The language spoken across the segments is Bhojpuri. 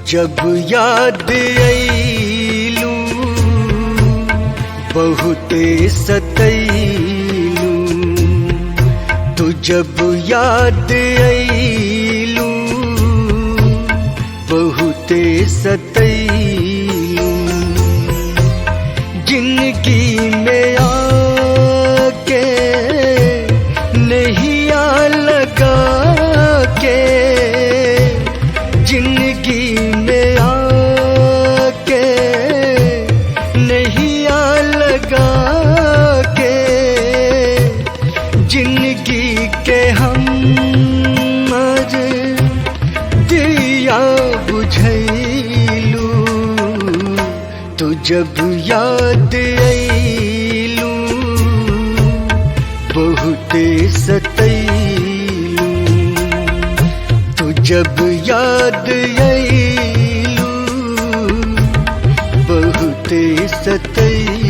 जब याद अइलू बहुते सतैलू, तू जब याद अइलू बहुते सतैलू। जिंदगी में आके नैया लगा के, जिंदगी में आके नैया लगा के, जिंदगी के हम आज दिया बुझैलू। तू जब याद अइलू बहुते सतैलू, तू जब याद अइलू बहुते सतैलू।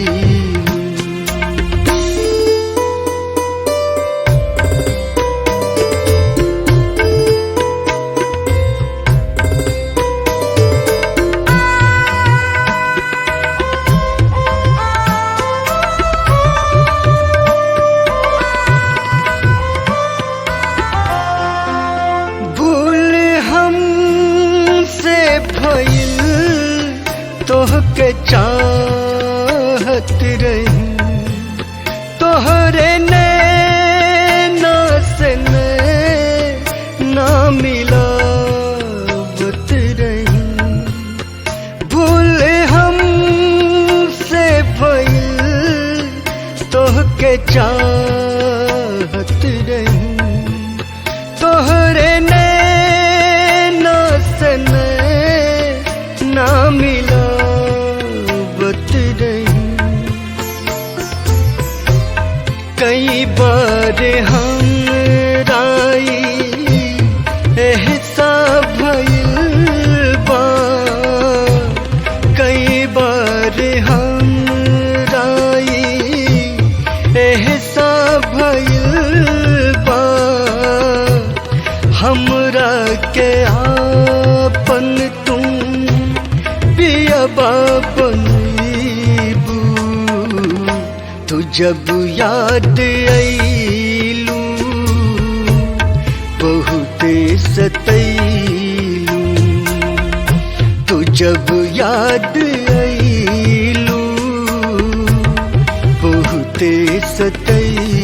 तोहके चाहत रही, तोहरे नैना से ना मिलावत रही। भूल हमसे भइल तोहके चाहत रही, तोहरे नैना से ना मिला कई बार हम राई एहसा भइल बा, कई बार हम राई एहसा भइल बा। हमरा के आपन तुम पियबा बनईबू, तू जब याद अइलू बहुते सतैलू, तू जब याद अइलू बहुते सतैलू।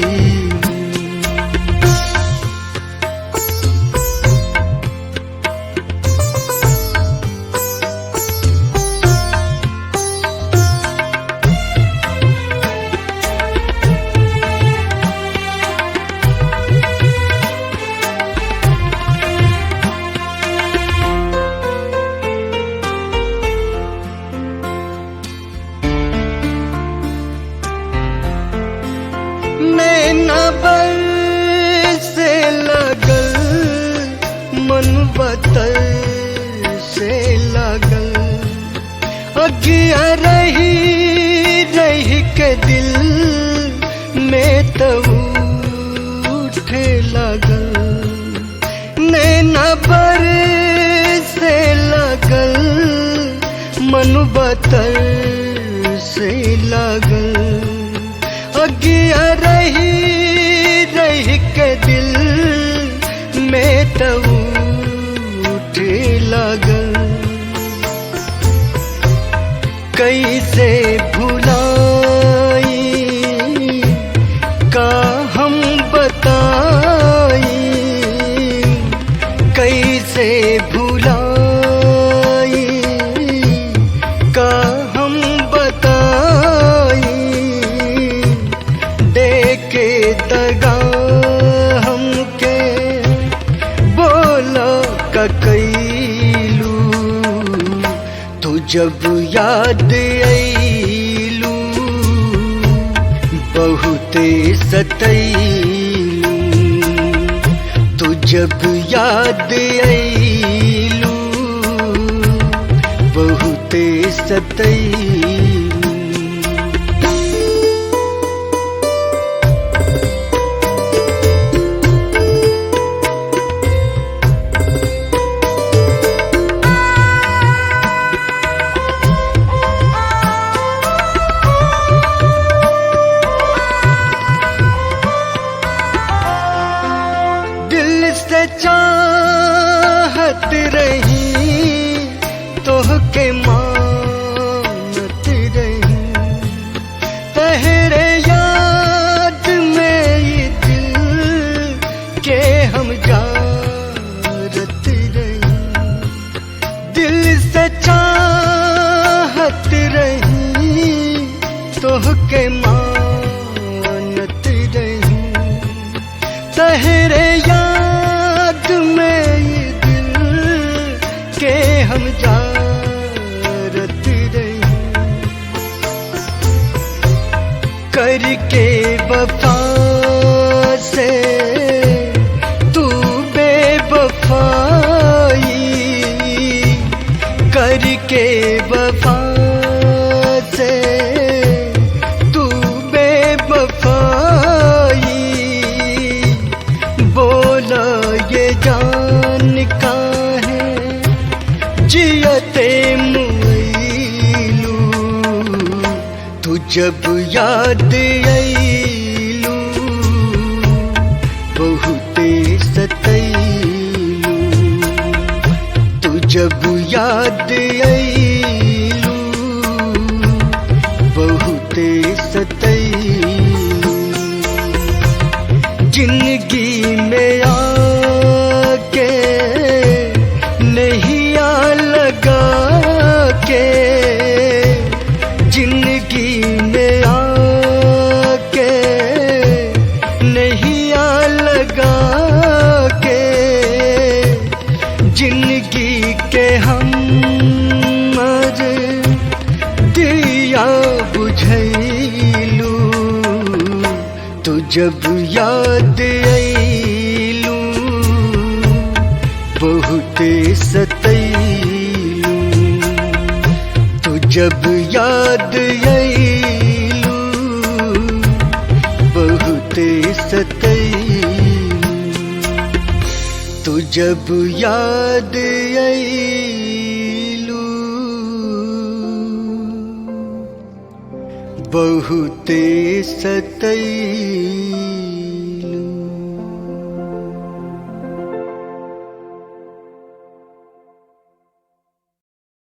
नैना बरसे लगल मन बतर से लगल, अगिया रही रही के दिल में तो उठे लगल। नैना बरसे लगल मन बतर से लगल, अगिया रही रही के दिल में तो उठे लगल। कैसे भुलाई का हम बताई, कैसे भुलाई का हम बताई, देके दगा हमके बोला का कैलू। तू जब याद अइलू बहुते सतैलू, तू जब याद अइलू बहुते सतैलू। के मानत रही, तहरे याद में ये दिल के हम जारत रही। करके वफा से तू बेवफाई, करके वफा से तू बेवफाई। बोला ये जान काहे जियते मुइलू, तू जब याद आईलू बहुते सतैलू। तू जब याद आईलू बहुते सतैलू। जिंदगी में आके नैया लगा के, जिंदगी में आके नैया लगा के, जिंदगी के हम मर दिया बुझैलू। तू जब याद आईलू बहुते सतैलू। तू जब याद आईलू बहुते सतैलू। तू जब याद आईलू बहुते सतैलू।